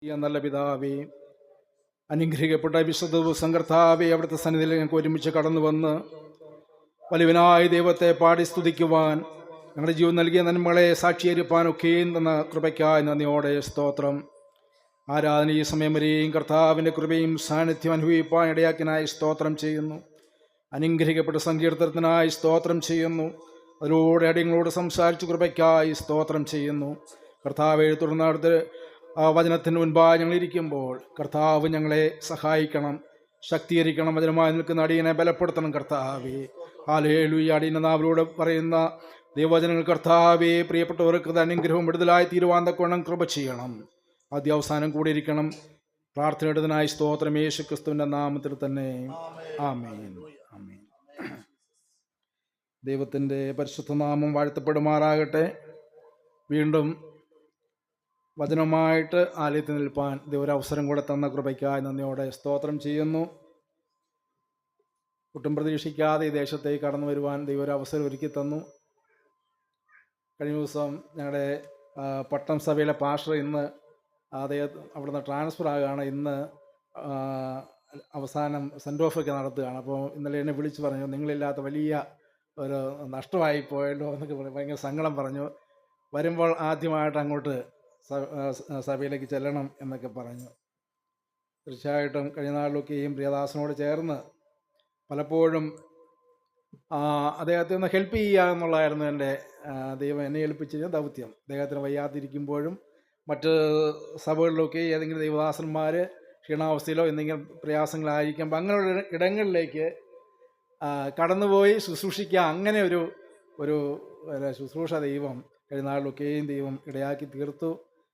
നല്ല പിതാവേ, അനുഗ്രഹിക്കപ്പെട്ട വിശുദ്ധ ദിവസം കർത്താവേ, അവിടുത്തെ സന്നിധിയിൽ ഞങ്ങൾക്ക് ഒരുമിച്ച് കടന്നു വന്ന് വലിയവനായ ദൈവത്തെ പാടി സ്തുതിക്കുവാൻ, ഞങ്ങളുടെ ജീവൻ നൽകിയ നന്മകളെ സാക്ഷീകരിപ്പാനൊക്കെയും തന്ന കൃപയ്ക്കായി നന്ദിയോടെ സ്തോത്രം. ആരാധന ഈ സമയം വരെയും കർത്താവിൻ്റെ കൃപയും സാന്നിധ്യം അനുഭവിപ്പാൻ ഇടയാക്കിനായി സ്തോത്രം ചെയ്യുന്നു. അനുഗ്രഹിക്കപ്പെട്ട സങ്കീർത്തനത്തിനായി സ്തോത്രം ചെയ്യുന്നു. അതിലൂടെ അടിയങ്ങളോട് സംസാരിച്ച് കൃപയ്ക്കായി സ്തോത്രം ചെയ്യുന്നു. കർത്താവെ, തുടർന്ന് ആ വചനത്തിന് മുൻപായി ഞങ്ങളിരിക്കുമ്പോൾ കർത്താവ് ഞങ്ങളെ സഹായിക്കണം, ശക്തീകരിക്കണം. വചനമായി നിൽക്കുന്ന അടിയനെ ബലപ്പെടുത്തണം കർത്താവേ. ഹല്ലേലൂയ. അടിയന്റെ നാവിലൂടെ പറയുന്ന ദൈവവചനങ്ങൾ കർത്താവേ, പ്രിയപ്പെട്ടവർക്ക് അനുഗ്രഹവും വിടുതലായി തീരുവാൻ തക്കവണ്ണം കൃപ ചെയ്യണം. ആദ്യ അവസാനം കൂടിയിരിക്കണം. പ്രാർത്ഥനയുടേതിനായി സ്തോത്രം യേശു ക്രിസ്തുവിന്റെ നാമത്തിൽ തന്നെ. ആമേൻ. ആമേൻ. ദൈവത്തിൻ്റെ പരിശുദ്ധ നാമം വാഴ്ത്തപ്പെടുമാറാകട്ടെ. വീണ്ടും വചനമായിട്ട് ആലയത്തിൽ നിൽപ്പാൻ ദൈവരവസരം കൂടെ തന്ന കൃപയ്ക്കായി നന്ദിയോടെ സ്തോത്രം ചെയ്യുന്നു. ഒട്ടും പ്രതീക്ഷിക്കാതെ ഈ ദേശത്തേക്ക് കടന്നു വരുവാൻ ദൈവരവസരം ഒരുക്കി തന്നു. കഴിഞ്ഞ ദിവസം ഞങ്ങളുടെ പട്ടം സഭയിലെ പാസ്റ്റർ ഇന്ന് അദ്ദേഹം അവിടുന്ന് ട്രാൻസ്ഫർ ആകുകയാണ്. ഇന്ന് അവസാനം സെൻഡ് ഓഫൊക്കെ നടത്തുകയാണ്. അപ്പോൾ ഇന്നലെ എന്നെ വിളിച്ച് പറഞ്ഞു, നിങ്ങളില്ലാത്ത വലിയ ഒരു നഷ്ടമായി പോയല്ലോ എന്നൊക്കെ ഭയങ്കര സങ്കടം പറഞ്ഞു. വരുമ്പോൾ ആദ്യമായിട്ട് അങ്ങോട്ട് സഭയിലേക്ക് ചെല്ലണം എന്നൊക്കെ പറഞ്ഞു. തീർച്ചയായിട്ടും കഴിഞ്ഞ നാളിലൊക്കെയും പ്രിയദാസനോട് ചേർന്ന് പലപ്പോഴും അദ്ദേഹത്തെ ഒന്ന് ഹെൽപ്പ് ചെയ്യുക എന്നുള്ളതായിരുന്നു എൻ്റെ ദൈവം എന്നെ ഏൽപ്പിച്ച ദൗത്യം. അദ്ദേഹത്തിന് വയ്യാതിരിക്കുമ്പോഴും മറ്റ് സഭകളിലൊക്കെ ഏതെങ്കിലും ദൈവദാസന്മാർ ക്ഷീണാവസ്ഥയിലോ എന്തെങ്കിലും പ്രയാസങ്ങളായിരിക്കുമ്പോൾ അങ്ങനെയുള്ള ഇടങ്ങളിലേക്ക് കടന്നുപോയി ശുശ്രൂഷിക്കുക, അങ്ങനെ ഒരു ശുശ്രൂഷ ദൈവം കഴിഞ്ഞ നാളിലൊക്കെയും ദൈവം ഇടയാക്കി തീർത്തു.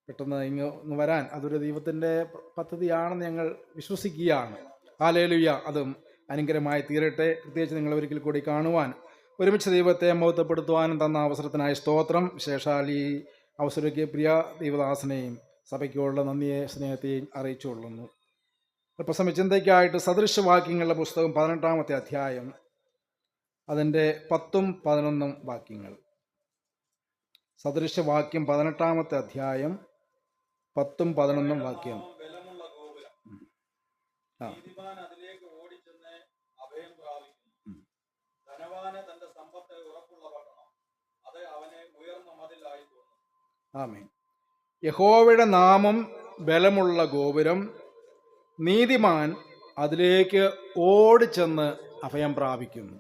പെട്ടെന്ന് ഇങ്ങ് വരാൻ അതൊരു ദൈവത്തിൻ്റെ പദ്ധതിയാണെന്ന് ഞങ്ങൾ വിശ്വസിക്കുകയാണ്. ഹല്ലേലൂയ. അതും അനുഗ്രഹമായി തീരട്ടെ. പ്രത്യേകിച്ച് നിങ്ങൾ ഒരിക്കൽ കൂടി കാണുവാൻ, ഒരുമിച്ച് ദൈവത്തെ മഹത്വപ്പെടുത്തുവാനും തന്ന അവസരത്തിനായി സ്തോത്രം. വിശേഷാൽ ഈ അവസരയ്ക്ക് പ്രിയ ദൈവദാസനെയും സഭയ്ക്കുള്ള നന്ദിയെ സ്നേഹത്തെയും അറിയിച്ചുകൊള്ളുന്നു. അല്പസമയ ചിന്തയ്ക്കായിട്ട് സദൃശവാക്യങ്ങളുടെ പുസ്തകം 18-ാമത്തെ അധ്യായം, അതിൻ്റെ 10ഉം 11ഉം വാക്യങ്ങൾ. സദൃശവാക്യം 18-ാമത്തെ അധ്യായം 10ഉം 11ഉം വാക്യം. ആമേൻ. യഹോവയുടെ നാമം ബലമുള്ള ഗോപുരം, നീതിമാൻ അതിലേക്ക് ഓടിച്ചെന്ന് അഭയം പ്രാപിക്കുന്നു.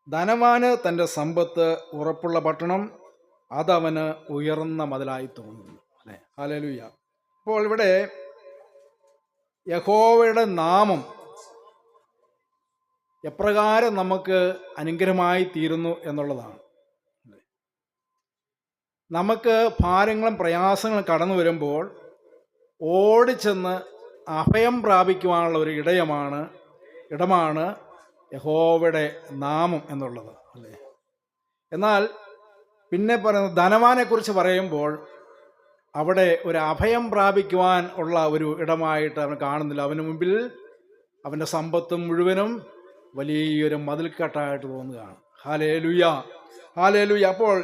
ധനവാന് തൻ്റെ സമ്പത്ത് ഉറപ്പുള്ള പട്ടണം, അതവന് ഉയർന്ന മതിലായി തോന്നുന്നു. അല്ലേ? ഹല്ലേലൂയ. അപ്പോൾ ഇവിടെ യഹോവയുടെ നാമം എപ്രകാരം നമുക്ക് അനുഗ്രഹമായി തീരുന്നു എന്നുള്ളതാണ്. നമുക്ക് ഭാരങ്ങളും പ്രയാസങ്ങളും കടന്നു വരുമ്പോൾ ഓടിച്ചെന്ന് അഭയം പ്രാപിക്കുവാനുള്ള ഒരു ഇടമാണ് യഹോവയുടെ നാമം എന്നുള്ളത്. അല്ലേ? എന്നാൽ പിന്നെ പറയുന്നത് ധനവാനെ കുറിച്ച് പറയുമ്പോൾ അവിടെ ഒരു അഭയം പ്രാപിക്കുവാൻ ഉള്ള ഒരു ഇടമായിട്ട് അവൻ കാണുന്നില്ല. അവന് മുമ്പിൽ അവൻ്റെ സമ്പത്തും മുഴുവനും വലിയൊരു മതിൽക്കെട്ടായിട്ട് തോന്നുകയാണ്. ഹല്ലേലൂയ. ഹല്ലേലൂയ. അപ്പോൾ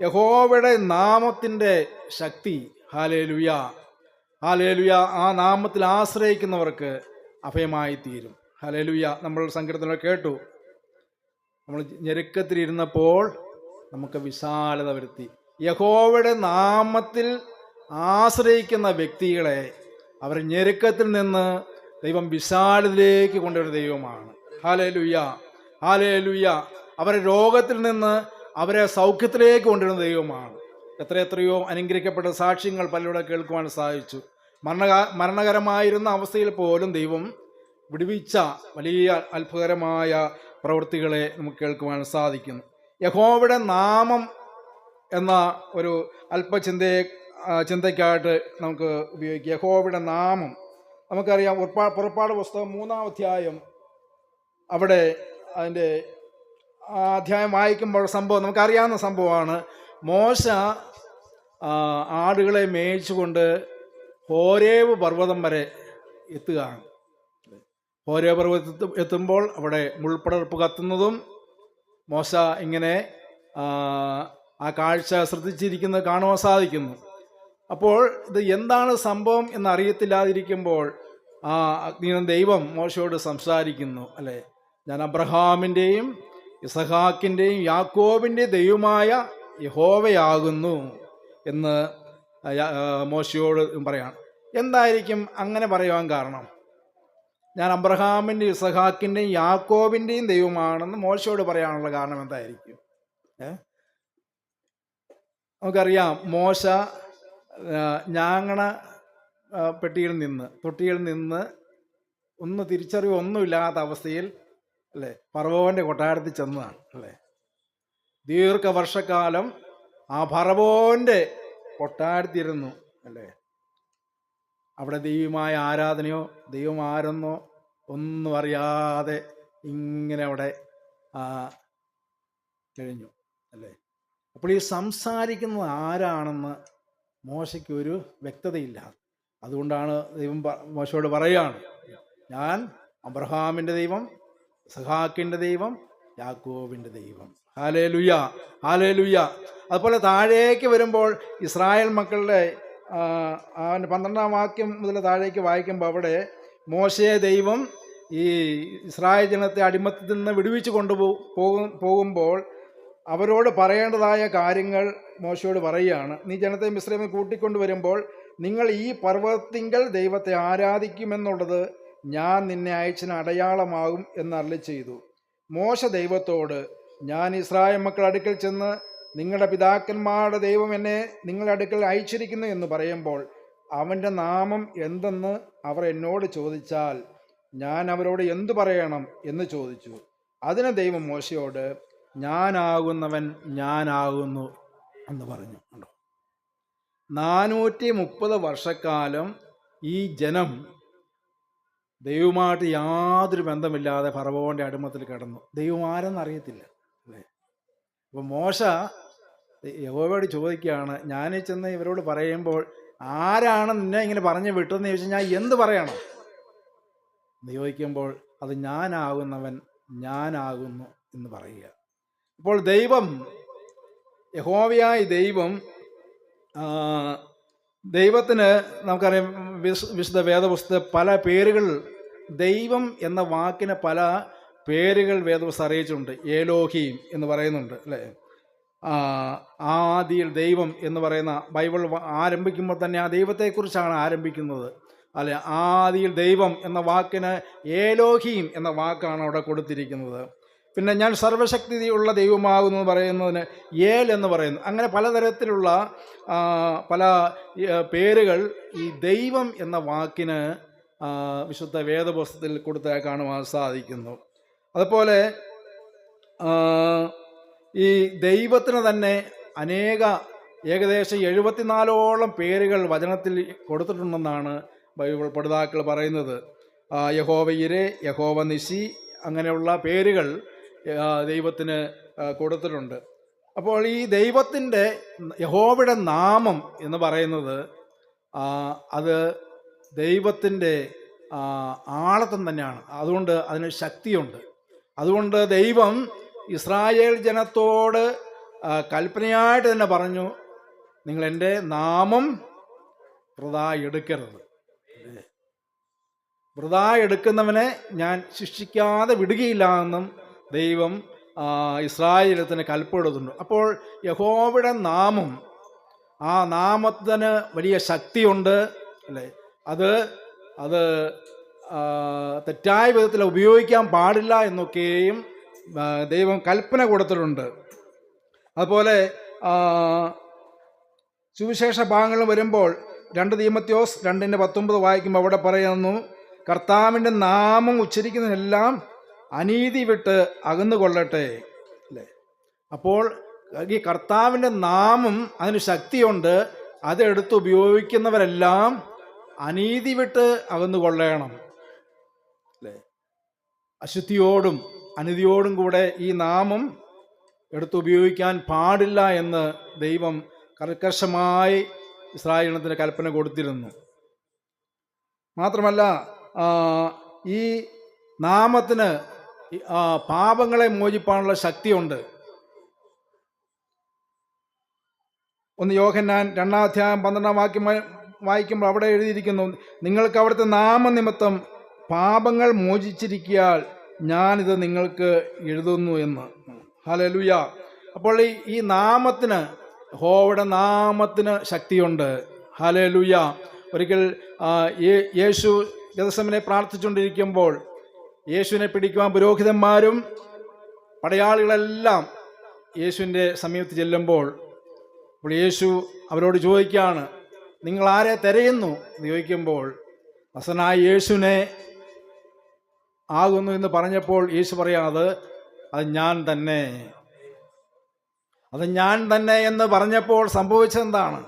യഹോവയുടെ നാമത്തിൻ്റെ ശക്തി, ഹല്ലേലൂയ, ഹല്ലേലൂയ, ആ നാമത്തിൽ ആശ്രയിക്കുന്നവർക്ക് അഭയമായി തീരും. ഹല്ലേലൂയ. നമ്മൾ സങ്കീർത്തനം കേട്ടു, നമ്മൾ ഞെരുക്കത്തിലിരുന്നപ്പോൾ നമുക്ക് വിശാലത വരുത്തി. യഹോവയുടെ നാമത്തിൽ ആശ്രയിക്കുന്ന വ്യക്തികളെ അവർ ഞെരുക്കത്തിൽ നിന്ന് ദൈവം വിശാലതയിലേക്ക് കൊണ്ടുവരുന്ന ദൈവമാണ്. ഹല്ലേലൂയ. ഹല്ലേലൂയ. അവരെ രോഗത്തിൽ നിന്ന് അവരെ സൗഖ്യത്തിലേക്ക് കൊണ്ടുവരുന്ന ദൈവമാണ്. എത്രയോ അനുഗ്രഹിക്കപ്പെട്ട സാക്ഷ്യങ്ങൾ പലരുടെ കേൾക്കുവാൻ സാധിച്ചു. മരണകരമായിരുന്ന അവസ്ഥയിൽ പോലും ദൈവം വിടുവിച്ച വലിയ അത്ഭുതകരമായ പ്രവൃത്തികളെ നമുക്ക് കേൾക്കുവാൻ സാധിക്കുന്നു. യഹോവയുടെ നാമം എന്ന ഒരു ചിന്തയ്ക്കായിട്ട് നമുക്ക് ഉപയോഗിക്കുക. യഹോവയുടെ നാമം നമുക്കറിയാം. പുറപ്പാട് പുസ്തകം 3-ാം അധ്യായം, അവിടെ അതിൻ്റെ അധ്യായം വായിക്കുമ്പോൾ സംഭവം നമുക്കറിയാവുന്ന സംഭവമാണ്. മോശ ആടുകളെ മേയിച്ചുകൊണ്ട് ഹോരേബ് പർവ്വതം വരെ എത്തുകയാണ്. ഹോരേബ് പർവ്വതത്തിൽ എത്തുമ്പോൾ അവിടെ മുൾപ്പടർപ്പ് കത്തുന്നതും മോശ ഇങ്ങനെ ആ കാഴ്ച ശ്രദ്ധിച്ചിരിക്കുന്നത് കാണുവാൻ സാധിക്കുന്നു. അപ്പോൾ ഇത് എന്താണ് സംഭവം എന്നറിയത്തില്ലാതിരിക്കുമ്പോൾ ആ അഗ്നിയുടെ ദൈവം മോശയോട് സംസാരിക്കുന്നു, അല്ലേ? ഞാൻ അബ്രഹാമിൻ്റെയും ഇസഹാക്കിൻ്റെയും യാക്കോബിൻ്റെയും ദൈവമായ യഹോവയാകുന്നു എന്ന് മോശയോട് പറയാണ്. എന്തായിരിക്കും അങ്ങനെ പറയുവാൻ കാരണം? ഞാൻ അബ്രഹാമിൻ്റെയും ഇസഹാക്കിൻ്റെയും യാക്കോബിൻ്റെയും ദൈവമാണെന്ന് മോശയോട് പറയാനുള്ള കാരണം എന്തായിരിക്കും? നമുക്കറിയാം, മോശ ഞാങ്ങണ തൊട്ടിയിൽ നിന്ന് ഒന്ന് തിരിച്ചറിവ് ഒന്നുമില്ലാത്ത അവസ്ഥയിൽ, അല്ലേ, ഫറവോന്റെ കൊട്ടാരത്തിൽ ചെന്നതാണ്, അല്ലേ? ദീർഘവർഷക്കാലം ആ ഫറവോന്റെ കൊട്ടാരത്തിരുന്നു, അല്ലേ? അവിടെ ദൈവമായ ആരാധനയോ ദൈവം ആരെന്നോ ഒന്നും അറിയാതെ ഇങ്ങനെ അവിടെ കഴിഞ്ഞു, അല്ലേ? അപ്പോൾ ഈ സംസാരിക്കുന്നത് ആരാണെന്ന് മോശയ്ക്ക് ഒരു വ്യക്തതയില്ല. അതുകൊണ്ടാണ് ദൈവം മോശയോട് പറയുകയാണ്, ഞാൻ അബ്രഹാമിൻ്റെ ദൈവം, ഇസഹാക്കിൻ്റെ ദൈവം, യാക്കോബിൻ്റെ ദൈവം. ഹല്ലേലൂയ, ഹല്ലേലൂയ. അതുപോലെ താഴേക്ക് വരുമ്പോൾ ഇസ്രായേൽ മക്കളുടെ 12-ാം വാക്യം മുതൽ താഴേക്ക് വായിക്കുമ്പോൾ അവിടെ മോശയെ ദൈവം ഈ ഇസ്രായേൽ ജനത്തെ അടിമത്തത്തിൽ നിന്ന് വിടുവിച്ച് പോകുമ്പോൾ അവരോട് പറയേണ്ടതായ കാര്യങ്ങൾ മോശയോട് പറയുകയാണ്. നീ ജനത്തെ മിസ്രയീമിൽ കൂട്ടിക്കൊണ്ടുവരുമ്പോൾ നിങ്ങൾ ഈ പർവ്വതത്തിങ്കൽ ദൈവത്തെ ആരാധിക്കുമെന്നുള്ളത് ഞാൻ നിന്നെ അയച്ചതിന് അടയാളമാകും എന്ന് അരുളിച്ചെയ്തു. മോശ ദൈവത്തോട്, ഞാൻ ഇസ്രായേൽ മക്കളുടെ അടുക്കൽ ചെന്ന് നിങ്ങളുടെ പിതാക്കന്മാരുടെ ദൈവം എന്നെ നിങ്ങളുടെ അടുക്കൽ അയച്ചിരിക്കുന്നു എന്ന് പറയുമ്പോൾ അവൻ്റെ നാമം എന്തെന്ന് അവർ എന്നോട് ചോദിച്ചാൽ ഞാൻ അവരോട് എന്തു പറയണം എന്ന് ചോദിച്ചു. അതിന് ദൈവം മോശയോട്, ഞാനാകുന്നവൻ ഞാനാകുന്നു എന്ന് പറഞ്ഞു. 430 വർഷക്കാലം ഈ ജനം ദൈവമായിട്ട് യാതൊരു ബന്ധമില്ലാതെ ഫറവോന്റെ അടിമത്തിൽ കിടന്നു. ദൈവം ആരെന്നറിയത്തില്ല, അല്ലേ? അപ്പോൾ മോശ യഹോവയോട് ചോദിക്കുകയാണ്, ഞാൻ ചെന്ന് ഇവരോട് പറയുമ്പോൾ ആരാണ് നിന്നെ ഇങ്ങനെ പറഞ്ഞു വിട്ടതെന്ന് ചോദിച്ചാൽ ഞാൻ എന്ത് പറയണം എന്ന് ചോദിക്കുമ്പോൾ അത് ഞാനാകുന്നവൻ ഞാനാകുന്നു എന്ന് പറയുക. അപ്പോൾ ദൈവം, യഹോവയായ ദൈവത്തിന് നമുക്കറിയാം, വിശുദ്ധ വേദപുസ്തകത്തിൽ പല പേരുകൾ, ദൈവം എന്ന വാക്കിന് പല പേരുകൾ വേദപുസ്തകം അറിയിച്ചിട്ടുണ്ട്. ഏലോഹീം എന്ന് പറയുന്നുണ്ട്, അല്ലേ? ആദിയിൽ ദൈവം എന്ന് പറയുന്ന ബൈബിൾ ആരംഭിക്കുമ്പോൾ തന്നെ ആ ദൈവത്തെക്കുറിച്ചാണ് ആരംഭിക്കുന്നത്, അല്ലെ? ആദിയിൽ ദൈവം എന്ന വാക്കിന് ഏലോഹീം എന്ന വാക്കാണ് അവിടെ കൊടുത്തിരിക്കുന്നത്. പിന്നെ ഞാൻ സർവശക്തിയുള്ള ദൈവമാകുന്നു പറയുന്നതിന് ഏൽ എന്ന് പറയുന്നു. അങ്ങനെ പലതരത്തിലുള്ള പല പേരുകൾ ഈ ദൈവം എന്ന വാക്കിന് വിശുദ്ധ വേദപുസ്തകത്തിൽ കൊടുത്താൽ കാണുവാൻ സാധിക്കുന്നു. അതുപോലെ ഈ ദൈവത്തിന് തന്നെ ഏകദേശം 74ഓളം പേരുകൾ വചനത്തിൽ കൊടുത്തിട്ടുണ്ടെന്നാണ് ബൈബിൾ പഠിതാക്കൾ പറയുന്നത്. യഹോവ ഇരേ, യഹോവ നിശി, അങ്ങനെയുള്ള പേരുകൾ ദൈവത്തിന് കൊടുത്തിട്ടുണ്ട്. അപ്പോൾ ഈ ദൈവത്തിൻ്റെ, യഹോവയുടെ നാമം എന്ന് പറയുന്നത് അത് ദൈവത്തിൻ്റെ ആളത്വം തന്നെയാണ്. അതുകൊണ്ട് അതിന് ശക്തിയുണ്ട്. അതുകൊണ്ട് ദൈവം ഇസ്രായേൽ ജനത്തോട് കൽപ്പനയായിട്ട് തന്നെ പറഞ്ഞു, നിങ്ങൾ എൻ്റെ നാമം വൃഥാ എടുക്കരുത്. വൃഥാ എടുക്കുന്നവനെ ഞാൻ ശിക്ഷിക്കാതെ വിടുകയില്ല എന്നും ദൈവം ഇസ്രായേലത്തിന് കൽപ്പിടുന്നുണ്ട്. അപ്പോൾ യഹോവയുടെ നാമം, ആ നാമത്തിന് വലിയ ശക്തിയുണ്ട്, അല്ലേ? അത് തെറ്റായ വിധത്തിൽ ഉപയോഗിക്കാൻ പാടില്ല എന്നൊക്കെയും ദൈവം കൽപ്പന കൊടുത്തിട്ടുണ്ട്. അതുപോലെ സുവിശേഷ ഭാഗങ്ങൾ വരുമ്പോൾ 2 തീമോഥെയോസ് 2:19 വായിക്കുമ്പോൾ അവിടെ പറയുന്നു, കർത്താവിൻ്റെ നാമം ഉച്ചരിക്കുന്നതിനെല്ലാം അനീതി വിട്ട് അകന്നുകൊള്ളട്ടെ, അല്ലേ? അപ്പോൾ ഈ കർത്താവിൻ്റെ നാമം അതിന് ശക്തിയുണ്ട്. അതെടുത്ത് ഉപയോഗിക്കുന്നവരെല്ലാം അനീതി വിട്ട് അകന്നുകൊള്ളണം, അല്ലേ? അശുദ്ധിയോടും അനീതിയോടും കൂടെ ഈ നാമം എടുത്ത് ഉപയോഗിക്കാൻ പാടില്ല എന്ന് ദൈവം കർക്കശമായി ഇസ്രായേലിന് കൽപ്പന കൊടുത്തിരുന്നു. മാത്രമല്ല ഈ നാമത്തിന് പാപങ്ങളെ മോചിപ്പാനുള്ള ശക്തിയുണ്ട്. 1 യോഹന്നാൻ 2-ാം അധ്യായം 12-ാം വാക്യം വായിക്കുമ്പോൾ അവിടെ എഴുതിയിരിക്കുന്നു, നിങ്ങൾക്ക് അവിടുത്തെ നാമനിമിത്തം പാപങ്ങൾ മോചിച്ചിരിക്കയാൽ ഞാനിത് നിങ്ങൾക്ക് എഴുതുന്നു എന്ന്. ഹല്ലേലൂയ. അപ്പോൾ ഈ നാമത്തിന്, യഹോവയുടെ നാമത്തിന് ശക്തിയുണ്ട്. ഹല്ലേലൂയ. ഒരിക്കൽ യേശു ഗെത്സമനെ പ്രാർത്ഥിച്ചുകൊണ്ടിരിക്കുമ്പോൾ യേശുവിനെ പിടിക്കുവാൻ പുരോഹിതന്മാരും പടയാളികളെല്ലാം യേശുവിൻ്റെ സമീപത്ത് ചെല്ലുമ്പോൾ യേശു അവരോട് ചോദിക്കുകയാണ്, നിങ്ങൾ ആരെ തിരയുന്നു എന്ന് ചോദിക്കുമ്പോൾ നസറനായ യേശുവിനെ ആകുന്നു എന്ന് പറഞ്ഞപ്പോൾ യേശു പറയാം, അത് ഞാൻ തന്നെ. അത് ഞാൻ തന്നെ എന്ന് പറഞ്ഞപ്പോൾ സംഭവിച്ചതെന്താണ്?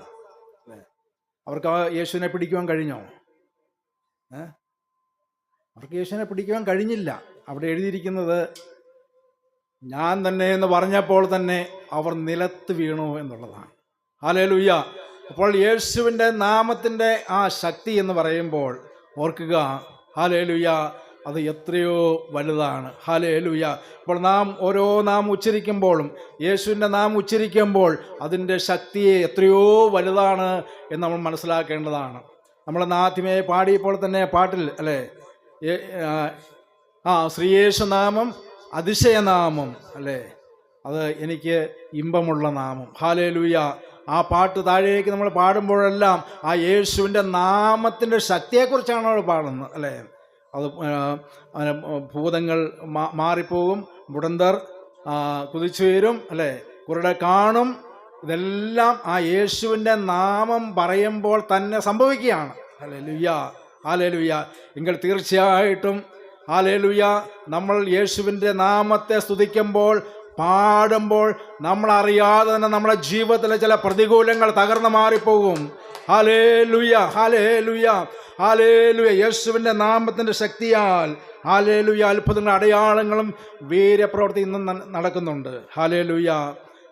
അവർക്ക് യേശുവിനെ പിടിക്കുവാൻ കഴിഞ്ഞോ? അവർക്ക് യേശുവിനെ പിടിക്കുവാൻ കഴിഞ്ഞില്ല. അവിടെ എഴുതിയിരിക്കുന്നത് ഞാൻ തന്നെ എന്ന് പറഞ്ഞപ്പോൾ തന്നെ അവർ നിലത്ത് വീണു എന്നുള്ളതാണ്. ഹല്ലേലൂയ. അപ്പോൾ യേശുവിൻ്റെ നാമത്തിൻ്റെ ആ ശക്തി എന്ന് പറയുമ്പോൾ ഓർക്കുക, ഹല്ലേലൂയ, അത് എത്രയോ വലുതാണ്. ഹല്ലേലൂയ. അപ്പോൾ ഓരോ നാം ഉച്ചരിക്കുമ്പോഴും, യേശുവിൻ്റെ നാം ഉച്ചരിക്കുമ്പോൾ അതിൻ്റെ ശക്തിയെ എത്രയോ വലുതാണ് എന്ന് നമ്മൾ മനസ്സിലാക്കേണ്ടതാണ്. നമ്മൾ ആദ്യമേ പാടിയപ്പോൾ തന്നെ പാട്ടിൽ അല്ലേ, ശ്രീയേശു നാമം അതിശയനാമം അല്ലേ, അത് എനിക്ക് ഇമ്പമുള്ള നാമം. ഹല്ലേലൂയ. ആ പാട്ട് താഴേക്ക് നമ്മൾ പാടുമ്പോഴെല്ലാം ആ യേശുവിൻ്റെ നാമത്തിൻ്റെ ശക്തിയെക്കുറിച്ചാണ് നമ്മൾ പാടുന്നത് അല്ലേ. അത് ഭൂതങ്ങൾ മാറിപ്പോകും, മുടന്തർ കുതിച്ചുയരും അല്ലേ, കുരുട കാണും. ഇതെല്ലാം ആ യേശുവിൻ്റെ നാമം പറയുമ്പോൾ തന്നെ സംഭവിക്കുകയാണ്. Hallelujah, hallelujah. എങ്കിൽ തീർച്ചയായിട്ടും ഹല്ലേലൂയ, നമ്മൾ യേശുവിൻ്റെ നാമത്തെ സ്തുതിക്കുമ്പോൾ, പാടുമ്പോൾ നമ്മളറിയാതെ തന്നെ നമ്മുടെ ജീവിതത്തിലെ ചില പ്രതികൂലങ്ങൾ തകർന്നു മാറിപ്പോകും. ഹല്ലേലൂയ, ഹല്ലേലൂയ, ഹല്ലേലൂയ. യേശുവിൻ്റെ നാമത്തിൻ്റെ ശക്തിയാൽ ഹല്ലേലൂയ അത്ഭുതങ്ങളും അടയാളങ്ങളും വീര്യപ്രവൃത്തി ഇന്നും നടക്കുന്നുണ്ട്. Hallelujah,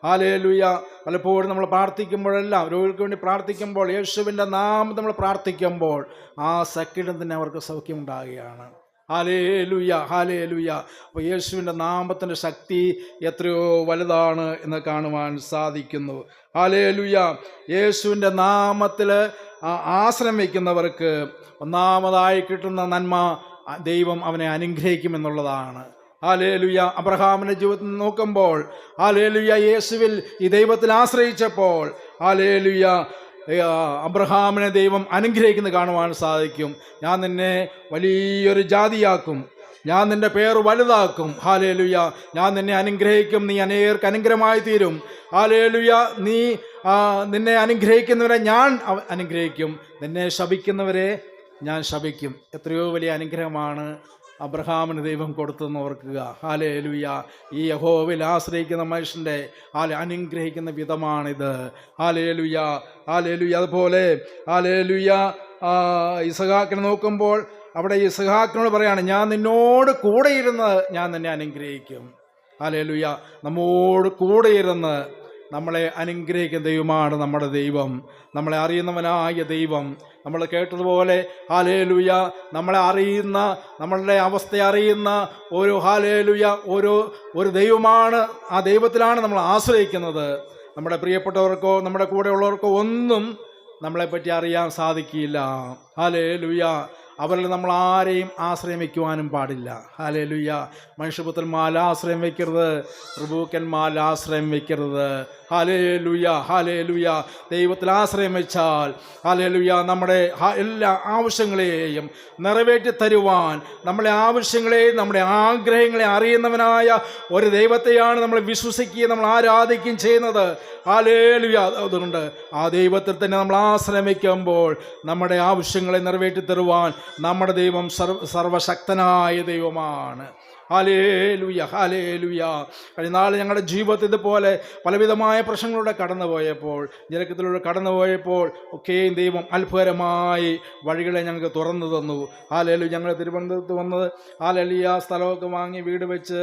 hallelujah. പലപ്പോഴും നമ്മൾ പ്രാർത്ഥിക്കുമ്പോഴെല്ലാം, രോഗികൾക്ക് വേണ്ടി പ്രാർത്ഥിക്കുമ്പോൾ, യേശുവിൻ്റെ നാമം നമ്മൾ പ്രാർത്ഥിക്കുമ്പോൾ ആ സെക്കൻഡിൽ തന്നെ അവർക്ക് സൗഖ്യമുണ്ടാകുകയാണ്. Hallelujah, hallelujah. അപ്പോൾ യേശുവിൻ്റെ നാമത്തിൻ്റെ ശക്തി എത്രയോ വലുതാണ് എന്ന് കാണുവാൻ സാധിക്കുന്നു. ഹല്ലേലൂയ. യേശുവിൻ്റെ നാമത്തിൽ ആശ്രയം വയ്ക്കുന്നവർക്ക് ഒന്നാമതായി കിട്ടുന്ന നന്മ ദൈവം അവനെ അനുഗ്രഹിക്കുമെന്നുള്ളതാണ്. ഹല്ലേലൂയ. അബ്രഹാമിൻ്റെ ജീവിതത്തിൽ നോക്കുമ്പോൾ ഹല്ലേലൂയ, യേശുവിൽ ഈ ദൈവത്തിൽ ആശ്രയിച്ചപ്പോൾ ഹല്ലേലൂയ, അബ്രഹാമിനെ ദൈവം അനുഗ്രഹിക്കുന്നത് കാണുവാൻ സാധിക്കും. ഞാൻ നിന്നെ വലിയൊരു ജാതിയാക്കും, ഞാൻ നിന്റെ പേര് വലുതാക്കും. ഹല്ലേലൂയ. ഞാൻ നിന്നെ അനുഗ്രഹിക്കും, നീ അനേകർക്ക് അനുഗ്രഹമായി തീരും. ഹല്ലേലൂയ. നിന്നെ അനുഗ്രഹിക്കുന്നവരെ ഞാൻ അനുഗ്രഹിക്കും, നിന്നെ ശപിക്കുന്നവരെ ഞാൻ ശപിക്കും. എത്രയോ വലിയ അനുഗ്രഹമാണ് അബ്രഹാമിന് ദൈവം കൊടുത്തെന്ന് ഓർക്കുക. ഹല്ലേലൂയ. ഈ യഹോവയിൽ ആശ്രയിക്കുന്ന മനുഷ്യൻ്റെ അനുഗ്രഹിക്കുന്ന വിധമാണിത്. ഹല്ലേലൂയ, ഹല്ലേലൂയ. അതുപോലെ ഹല്ലേലൂയ, ഇസഹാക്കിനെ നോക്കുമ്പോൾ അവിടെ ഇസഹാക്കിനോട് പറയാണ്, ഞാൻ നിന്നോട് കൂടെ ഇരുന്ന് ഞാൻ നിന്നെ അനുഗ്രഹിക്കും. ഹല്ലേലൂയ. നമ്മോട് കൂടെ ഇരുന്ന് നമ്മളെ അനുഗ്രഹിക്കുന്ന ദൈവമാണ് നമ്മുടെ ദൈവം, നമ്മളെ അറിയുന്നവനായ ദൈവം. നമ്മൾ കേട്ടതുപോലെ ഹല്ലേലൂയ, നമ്മളെ അറിയുന്ന, നമ്മളുടെ അവസ്ഥ അറിയുന്ന ഹല്ലേലൂയ ഒരു ദൈവമാണ്. ആ ദൈവത്തിലാണ് നമ്മൾ ആശ്രയിക്കുന്നത്. നമ്മുടെ പ്രിയപ്പെട്ടവർക്കോ നമ്മുടെ കൂടെയുള്ളവർക്കോ ഒന്നും നമ്മളെപ്പറ്റി അറിയാൻ സാധിക്കില്ല. ഹല്ലേലൂയ. അവരിൽ നമ്മൾ ആരെയും ആശ്രയം വയ്ക്കുവാനും പാടില്ല. ഹല്ലേലൂയ. മനുഷ്യപുത്രന്മാർ ആശ്രയം വയ്ക്കരുത്, പ്രഭുക്കന്മാർ ആശ്രയം വയ്ക്കരുത്. Hallelujah, hallelujah. ദൈവത്തിൽ ആശ്രയം വെച്ചാൽ ഹല്ലേലൂയ, നമ്മുടെ എല്ലാ ആവശ്യങ്ങളെയും നിറവേറ്റി തരുവാൻ, നമ്മളെ ആവശ്യങ്ങളെയും നമ്മുടെ ആഗ്രഹങ്ങളെ അറിയുന്നവനായ ഒരു ദൈവത്തെയാണ് നമ്മൾ വിശ്വസിക്കുകയും നമ്മൾ ആരാധിക്കുകയും ചെയ്യുന്നത്. ഹല്ലേലൂയ. അതുകൊണ്ട് ആ ദൈവത്തിൽ തന്നെ നമ്മൾ ആശ്രയം വയ്ക്കുമ്പോൾ നമ്മുടെ ആവശ്യങ്ങളെ നിറവേറ്റി തരുവാൻ നമ്മുടെ ദൈവം സർവശക്തനായ ദൈവമാണ്. ഹല്ലേലൂയ, ഹല്ലേലൂയ. കഴിഞ്ഞാൽ ഞങ്ങളുടെ ജീവിതത്തിൽ ഇതുപോലെ പലവിധമായ പ്രശ്നങ്ങളിലൂടെ കടന്നുപോയപ്പോൾ, ഞെരുക്കത്തിലൂടെ കടന്നുപോയപ്പോൾ ഒക്കെയും ദൈവം അത്ഭുതകരമായി വഴികളെ ഞങ്ങൾക്ക് തുറന്നു തന്നു. ഹല്ലേലൂയ. ഞങ്ങൾ തിരുവനന്തപുരത്ത് വന്നത് ഹല്ലേലൂയ, സ്ഥലമൊക്കെ വാങ്ങി വീട് വെച്ച്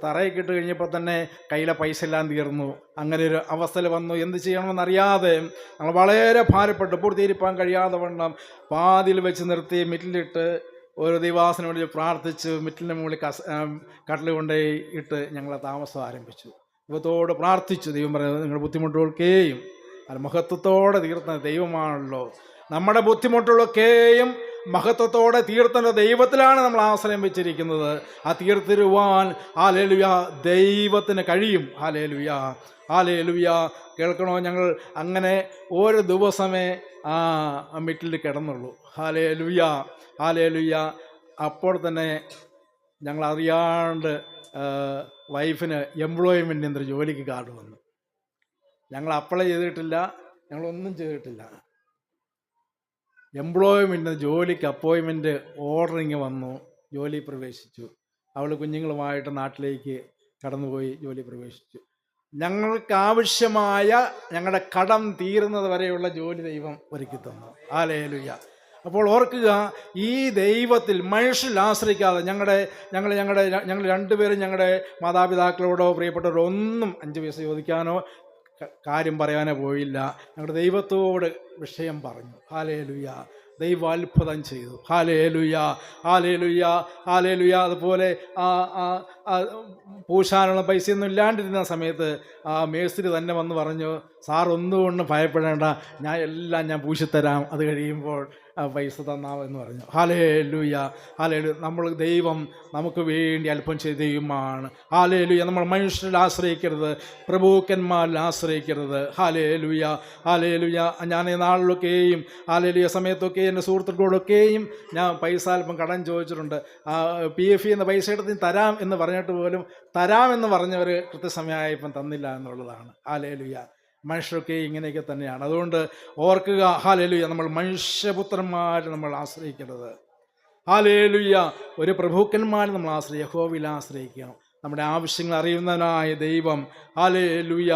തറയൊക്കെ ഇട്ട് കഴിഞ്ഞപ്പോൾ തന്നെ കയ്യിലെ പൈസ എല്ലാം തീർന്നു. അങ്ങനെ ഒരു അവസ്ഥയിൽ വന്നു. എന്ത് ചെയ്യണമെന്നറിയാതെ ഞങ്ങൾ വളരെ ഭാരപ്പെട്ടു. പൂർത്തീകരിപ്പാൻ കഴിയാതെ വണ്ണം പാതിയിൽ വെച്ച് നിർത്തി മിറ്റിലിട്ട് ഒരു ദൈവാസനം വേണ്ടി പ്രാർത്ഥിച്ച് മിറ്റിലിൻ്റെ മുകളിൽ കട്ടിൽ കൊണ്ടുപോയി ഇട്ട് ഞങ്ങൾ താമസം ആരംഭിച്ചു. ദൈവത്തോട് പ്രാർത്ഥിച്ചു. ദൈവം പറയുന്നത് നിങ്ങളുടെ ബുദ്ധിമുട്ടുകൾക്കേയും അത് മഹത്വത്തോടെ തീർത്ത ദൈവമാണല്ലോ. നമ്മുടെ ബുദ്ധിമുട്ടുകളൊക്കെയും മഹത്വത്തോടെ തീർത്തേണ്ട ദൈവത്തിലാണ് നമ്മൾ ആശ്രയം വെച്ചിരിക്കുന്നത്. ആ തീർത്തിരുവാൻ ഹല്ലേലൂയ ദൈവത്തിന് കഴിയും. Hallelujah hallelujah. കേൾക്കണോ, ഞങ്ങൾ അങ്ങനെ ഒരു ദിവസമേ വീട്ടിൽ കിടന്നുള്ളൂ. Hallelujah hallelujah. അപ്പോൾ തന്നെ ഞങ്ങൾ അറിയാണ്ട് വൈഫിന് എംപ്ലോയ്മെൻ്റ് എന്നൊരു ജോലിക്ക് കാർഡ് വന്നു. ഞങ്ങൾ അപ്ലൈ ചെയ്തിട്ടില്ല, ഞങ്ങളൊന്നും ചെയ്തിട്ടില്ല. എംപ്ലോയ്മെൻ്റ് ജോലിക്ക് അപ്പോയിൻമെൻറ്റ് ഓർഡറിങ് വന്നു. ജോലി പ്രവേശിച്ചു. അവൾ കുഞ്ഞുങ്ങളുമായിട്ട് നാട്ടിലേക്ക് കടന്നുപോയി ജോലി പ്രവേശിച്ചു. ഞങ്ങൾക്ക് ആവശ്യമായ ഞങ്ങളുടെ കടം തീരുന്നത് വരെയുള്ള ജോലി ദൈവം ഒരുക്കി തന്നു. ഹല്ലേലൂയ. അപ്പോൾ ഓർക്കുക, ഈ ദൈവത്തിൽ മനുഷ്യരിൽ ആശ്രയിക്കാതെ ഞങ്ങൾ രണ്ടുപേരും ഞങ്ങളുടെ മാതാപിതാക്കളോടോ പ്രിയപ്പെട്ടവരോ ഒന്നും 5 പൈസ ചോദിക്കാനോ കാര്യം പറയാനോ പോയില്ല. ഞങ്ങളുടെ ദൈവത്തോട് വിഷയം പറഞ്ഞു. ഹല്ലേലൂയ. ദൈവം അത്ഭുതം ചെയ്തു. ഹല്ലേലൂയ ഹല്ലേലൂയ ഹല്ലേലൂയ. അതുപോലെ പൂശാനുള്ള പൈസയൊന്നും ഇല്ലാണ്ടിരുന്ന സമയത്ത് മേസ്ത്രി തന്നെ വന്ന് പറഞ്ഞു, സാർ ഒന്നുകൊണ്ടും ഭയപ്പെടേണ്ട, ഞാൻ പൂശിത്തരാം, അത് കഴിയുമ്പോൾ പൈസ തന്നാമെന്ന് പറഞ്ഞു. Hallelujah hallelujah. ദൈവം നമുക്ക് വേണ്ടി അല്പം ചെയ്ത ദൈവമാണ്. ഹല്ലേലൂയ. നമ്മൾ മനുഷ്യരിൽ ആശ്രയിക്കരുത്, പ്രഭുക്കന്മാരിൽ ആശ്രയിക്കരുത്. Hallelujah hallelujah. ഞാൻ ഈ നാളിലൊക്കെയും ഹല്ലേലൂയ സമയത്തൊക്കെ എൻ്റെ സുഹൃത്തുക്കളോടൊക്കെയും ഞാൻ പൈസ അല്പം കടം ചോദിച്ചിട്ടുണ്ട്. PF എന്ന പൈസ എടുത്ത് തരാം എന്ന് പറഞ്ഞിട്ട് പോലും തരാമെന്ന് പറഞ്ഞവർ കൃത്യസമയമായപ്പം തന്നില്ല എന്നുള്ളതാണ്. ഹല്ലേലൂയ. മനുഷ്യരൊക്കെ ഇങ്ങനെയൊക്കെ തന്നെയാണ്. അതുകൊണ്ട് ഓർക്കുക, ഹല്ലേലൂയ, നമ്മൾ മനുഷ്യപുത്രന്മാരെ നമ്മൾ ആശ്രയിക്കരുത്. ഹല്ലേലൂയ. ഒരു പ്രഭുക്കന്മാരെ നമ്മൾ യഹോവയിൽ ആശ്രയിക്കണം. നമ്മുടെ ആവശ്യങ്ങൾ അറിയുന്നവനായ ദൈവം, ഹല്ലേലൂയ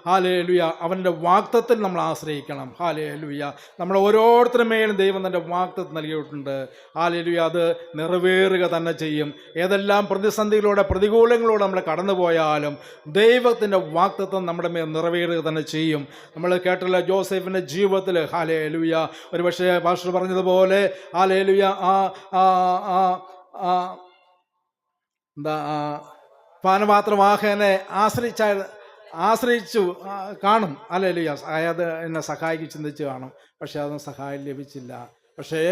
ഹല്ലേലൂയ, അവൻ്റെ വാഗ്ദത്തത്തിൽ നമ്മൾ ആശ്രയിക്കണം. ഹല്ലേലൂയ. നമ്മൾ ഓരോരുത്തരുടെ മേലും ദൈവം തൻ്റെ വാഗ്ദത്തം നൽകിയിട്ടുണ്ട്. ഹല്ലേലൂയ. അത് നിറവേറുക തന്നെ ചെയ്യും. ഏതെല്ലാം പ്രതിസന്ധികളോടെ പ്രതികൂലങ്ങളോടെ നമ്മൾ കടന്നുപോയാലും ദൈവത്തിൻ്റെ വാഗ്ദത്തം നമ്മുടെ മേൽ നിറവേറുക തന്നെ ചെയ്യും. നമ്മൾ കേട്ടല്ലോ ജോസഫിൻ്റെ ജീവിതത്തിൽ. ഹല്ലേലൂയ. ഒരു പക്ഷേ പാസ്റ്റർ പറഞ്ഞതുപോലെ ഹല്ലേലൂയ പാനപാത്രവാഹകനെ ആശ്രയിച്ചു കാണും. ഹല്ലേലൂയ. അത് എന്നെ സഹായിക്ക് ചിന്തിച്ച് കാണും. പക്ഷെ അതൊന്നും സഹായം ലഭിച്ചില്ല. പക്ഷേ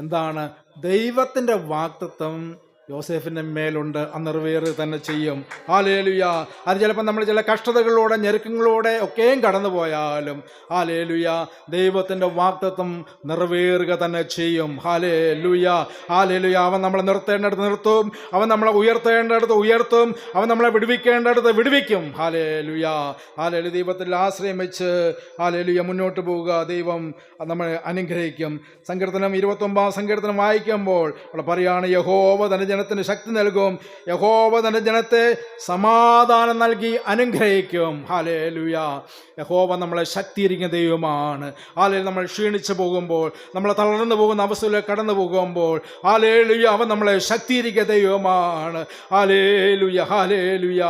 എന്താണ്, ദൈവത്തിൻ്റെ വാഗ്ദത്തം യോസേഫിൻ്റെ മേലുണ്ട്, നിറവേറുക തന്നെ ചെയ്യും. ഹല്ലേലൂയ. അത് ചിലപ്പോൾ നമ്മൾ ചില കഷ്ടതകളിലൂടെ ഞെരുക്കങ്ങളിലൂടെ ഒക്കെയും കടന്നു പോയാലും ഹല്ലേലൂയ ദൈവത്തിൻ്റെ വാഗ്ദത്തം നിറവേറുക തന്നെ ചെയ്യും. Hallelujah hallelujah. അവൻ നമ്മളെ നിർത്തേണ്ടടുത്ത് നിർത്തും, അവൻ നമ്മളെ ഉയർത്തേണ്ടടുത്ത് ഉയർത്തും, അവൻ നമ്മളെ വിടുവിക്കേണ്ടടുത്ത് വിടുവിക്കും. Hallelujah hallelujah. ദൈവത്തിൽ ആശ്രയം വെച്ച് ഹല്ലേലൂയ മുന്നോട്ട് പോവുക. ദൈവം നമ്മളെ അനുഗ്രഹിക്കും. സങ്കീർത്തനം 29 സങ്കീർത്തനം വായിക്കുമ്പോൾ അവിടെ പറയാണ്, യഹോവ തൻ്റെ ജനത്തിന് ശക്തി നൽകും, യഹോവ തൻ്റെ ജനത്തെ സമാധാനം നൽകി അനുഗ്രഹിക്കും. ഹല്ലേലൂയ. യഹോവ നമ്മളെ ശക്തിയിരിക്കുന്ന ദൈവമാണ്. ഹല്ലേലൂയ. നമ്മൾ ക്ഷീണിച്ചു പോകുമ്പോൾ, നമ്മൾ തളർന്നു പോകുന്ന അവസ്ഥയിലേക്ക് കടന്നു പോകുമ്പോൾ ഹല്ലേലൂയ അവൻ നമ്മളെ ശക്തിയിരിക്കുന്ന ദൈവമാണ്. ഹല്ലേലൂയ ഹല്ലേലൂയ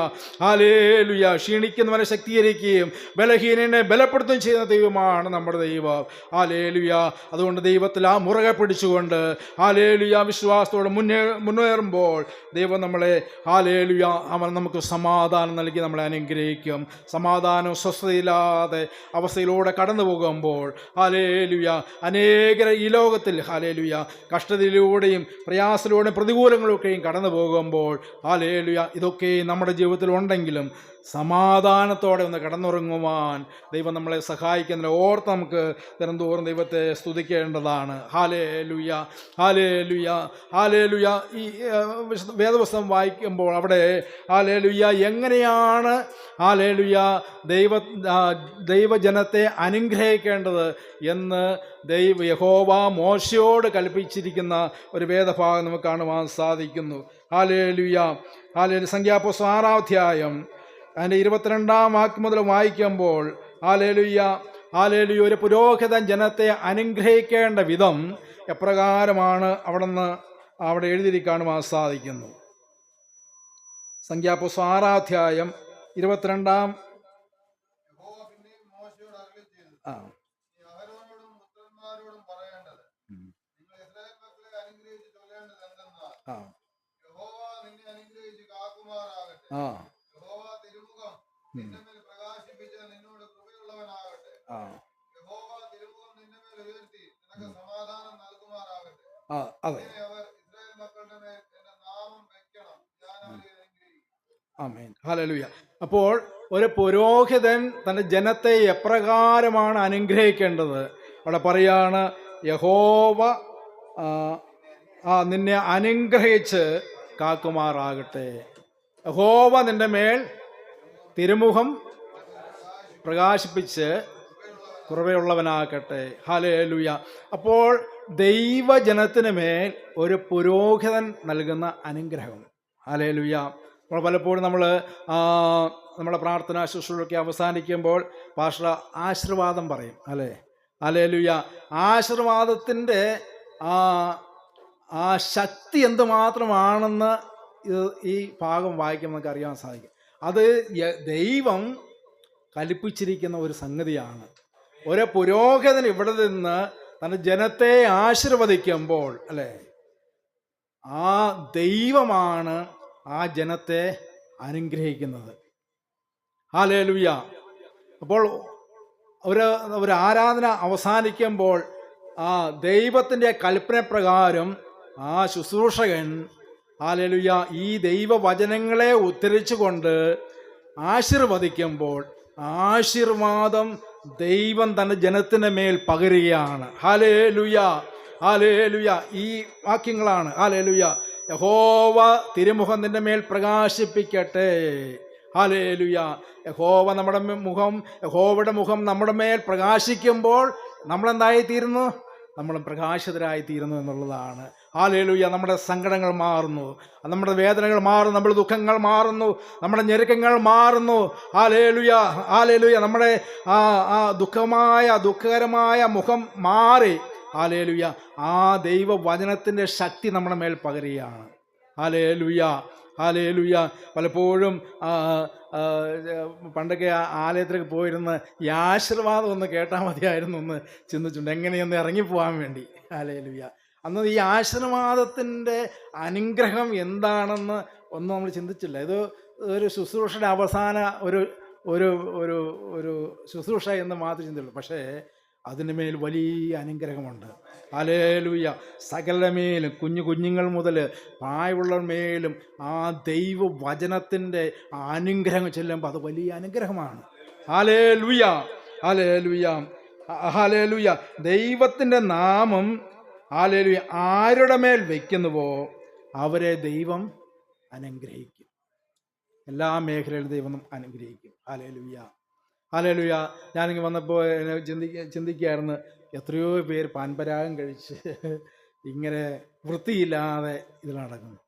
ഹല്ലേലൂയ. ക്ഷീണിക്കുന്നവനെ ശക്തീകരിക്കുകയും ബലഹീനനെ ബലപ്പെടുത്തുകയും ചെയ്യുന്ന ദൈവമാണ് നമ്മുടെ ദൈവം. ഹല്ലേലൂയ. അതുകൊണ്ട് ദൈവത്തിൽ മുറുകെ പിടിച്ചുകൊണ്ട് ഹല്ലേലൂയ വിശ്വാസത്തോടെ മുന്നേറുമ്പോൾ ദൈവം നമ്മളെ ഹല്ലേലൂയ അവൻ നമുക്ക് സമാധാനം നൽകി നമ്മളെ അനുഗ്രഹിക്കും. സമാധാനം സ്വസ്ഥതയില്ലാതെ അവസ്ഥയിലൂടെ കടന്നു പോകുമ്പോൾ ഹല്ലേലൂയ അനേകർ ഈ ലോകത്തിൽ ഹല്ലേലൂയ കഷ്ടതയിലൂടെയും പ്രയാസത്തിലൂടെയും പ്രതികൂലങ്ങളൊക്കെയും കടന്നു പോകുമ്പോൾ ഹല്ലേലൂയ ഇതൊക്കെ നമ്മുടെ ജീവിതത്തിൽ ഉണ്ടെങ്കിലും സമാധാനത്തോടെ ഒന്ന് കടന്നുറങ്ങുവാൻ ദൈവം നമ്മളെ സഹായിക്കുന്നതിനെ ഓർത്ത് നമുക്ക് ദിനംതോറും ദൈവത്തെ സ്തുതിക്കേണ്ടതാണ്. ഹല്ലേലൂയ ഹല്ലേലൂയ ഹല്ലേലൂയ. ഈ വേദപുസ്തകം വായിക്കുമ്പോൾ അവിടെ ഹല്ലേലൂയ എങ്ങനെയാണ് ഹല്ലേലൂയ ദൈവജനത്തെ അനുഗ്രഹിക്കേണ്ടത് എന്ന് യഹോവ മോശയോട് കൽപ്പിച്ചിരിക്കുന്ന ഒരു വേദഭാഗം നമുക്ക് കാണുവാൻ സാധിക്കുന്നു. ഹല്ലേലൂയ ഹല്ലേലൂയ. സംഖ്യാപുസ്തകം 6-ാം അധ്യായം അതിൻ്റെ 22-ാം വാക്യം മുതൽ വായിക്കുമ്പോൾ ഹല്ലേലൂയ ഹല്ലേലൂയ ഒരു പുരോഹിതൻ ജനത്തെ അനുഗ്രഹിക്കേണ്ട വിധം എപ്രകാരമാണ് അവിടെ എഴുതി കാണുവാൻ സാധിക്കുന്നു. സംഖ്യാപുസ്തകം 6-ാം അധ്യായം 22-ാം അതെ. ആമേൻ. ഹല്ലേലൂയ. അപ്പോൾ ഒരു പുരോഹിതൻ തൻ്റെ ജനത്തെ എപ്രകാരമാണ് അനുഗ്രഹിക്കേണ്ടത്? അവിടെ പറയാണ്, യഹോവ നിന്നെ അനുഗ്രഹിച്ച് കാക്കുമാറാകട്ടെ. യഹോവ നിന്റെ മേൽ തിരുമുഖം പ്രകാശിപ്പിച്ച് കൃപയുള്ളവനാകട്ടെ. ഹല്ലേലൂയ. അപ്പോൾ ദൈവജനത്തിന് മേൽ ഒരു പുരോഹിതൻ നൽകുന്ന അനുഗ്രഹം. ഹല്ലേലൂയ. അപ്പോൾ പലപ്പോഴും നമ്മുടെ പ്രാർത്ഥന ശുശ്രൂഷയൊക്കെ അവസാനിക്കുമ്പോൾ പാസ്റ്റർ ആശീർവാദം പറയും, അല്ലേ? ഹല്ലേലൂയ. ആശീർവാദത്തിൻ്റെ ആ ശക്തി എന്തുമാത്രമാണെന്ന് ഈ ഭാഗം വായിക്കുമ്പോൾ നമുക്ക് അറിയാൻ സാധിക്കും. അത് ദൈവം കൽപ്പിച്ചിരിക്കുന്ന ഒരു സംഗതിയാണ്. ഒരു പുരോഹിതൻ ഇവിടെ നിന്ന് തൻ്റെ ജനത്തെ ആശീർവദിക്കുമ്പോൾ, അല്ലേ, ആ ദൈവമാണ് ആ ജനത്തെ അനുഗ്രഹിക്കുന്നത്. ഹല്ലേലൂയ. അപ്പോൾ ഒരു ആരാധന അവസാനിക്കുമ്പോൾ ആ ദൈവത്തിൻ്റെ കൽപ്പന പ്രകാരം ആ ശുശ്രൂഷകൻ, ഹല്ലേലൂയ, ഈ ദൈവവചനങ്ങളെ ഉദ്ധരിച്ചുകൊണ്ട് ആശീർവദിക്കുമ്പോൾ ആശീർവാദം ദൈവം തൻ്റെ ജനത്തിൻ്റെ മേൽ പകരുകയാണ്. ഹല്ലേലൂയ. ഹല്ലേലൂയ. ഈ വാക്യങ്ങളാണ്. ഹല്ലേലൂയ. യഹോവ തിരുമുഖം നിന്റെ മേൽ പ്രകാശിപ്പിക്കട്ടെ. ഹല്ലേലൂയ. യഹോവയുടെ മുഖം നമ്മുടെ മേൽ പ്രകാശിക്കുമ്പോൾ നമ്മളെന്തായിത്തീരുന്നു? നമ്മൾ പ്രകാശിതരായിത്തീരുന്നു എന്നുള്ളതാണ്. ഹല്ലേലൂയ. നമ്മുടെ സങ്കടങ്ങൾ മാറുന്നു, നമ്മുടെ വേദനകൾ മാറുന്നു, നമ്മുടെ ദുഃഖങ്ങൾ മാറുന്നു, നമ്മുടെ ഞെരുക്കങ്ങൾ മാറുന്നു. ഹല്ലേലൂയ. ഹല്ലേലൂയ. നമ്മുടെ ദുഃഖകരമായ മുഖം മാറി, ഹല്ലേലൂയ, ആ ദൈവവചനത്തിൻ്റെ ശക്തി നമ്മുടെ മേൽ പകരുകയാണ്. ഹല്ലേലൂയ. ഹല്ലേലൂയ. പലപ്പോഴും പണ്ടൊക്കെ ആലയത്തിലേക്ക് പോയിരുന്ന് ഈ ആശീർവാദം ഒന്ന് കേട്ടാൽ മതിയായിരുന്നു ഒന്ന് ചിന്തിച്ചിട്ടുണ്ട്, എങ്ങനെയൊന്ന് ഇറങ്ങിപ്പോകാൻ വേണ്ടി. ഹല്ലേലൂയ. അന്ന് ഈ ആശീർവാദത്തിൻ്റെ അനുഗ്രഹം എന്താണെന്ന് ഒന്നും നമ്മൾ ചിന്തിച്ചില്ല. ഇത് ഒരു ശുശ്രൂഷയുടെ അവസാന ഒരു ഒരു ഒരു ഒരു ശുശ്രൂഷ എന്ന് മാത്രമേ ചിന്തയുള്ളൂ. പക്ഷേ അതിന് മേൽ വലിയ അനുഗ്രഹമുണ്ട്. ഹല്ലേലൂയ. സകല മേലും കുഞ്ഞുങ്ങൾ മുതൽ പ്രായമുള്ളവർ മേലും ആ ദൈവവചനത്തിൻ്റെ അനുഗ്രഹം ചെല്ലുമ്പോൾ അത് വലിയ അനുഗ്രഹമാണ്. ഹല്ലേലൂയ. ഹല്ലേലൂയ. ഹല്ലേലൂയ. ദൈവത്തിൻ്റെ നാമം, ഹല്ലേലൂയ, ആരുടെ മേൽ വയ്ക്കുന്നുവോ അവരെ ദൈവം അനുഗ്രഹിക്കും. എല്ലാ മേഖലയിലും ദൈവം അനുഗ്രഹിക്കും. ഹല്ലേലൂയ. ഹല്ലേലൂയ. ഞാനിങ്ങനെ വന്നപ്പോൾ ചിന്തിക്കുകയായിരുന്നു, എത്രയോ പേര് പാൻപരാഗം കഴിച്ച് ഇങ്ങനെ വൃത്തിയില്ലാതെ ഇതിൽ നടക്കുന്നു.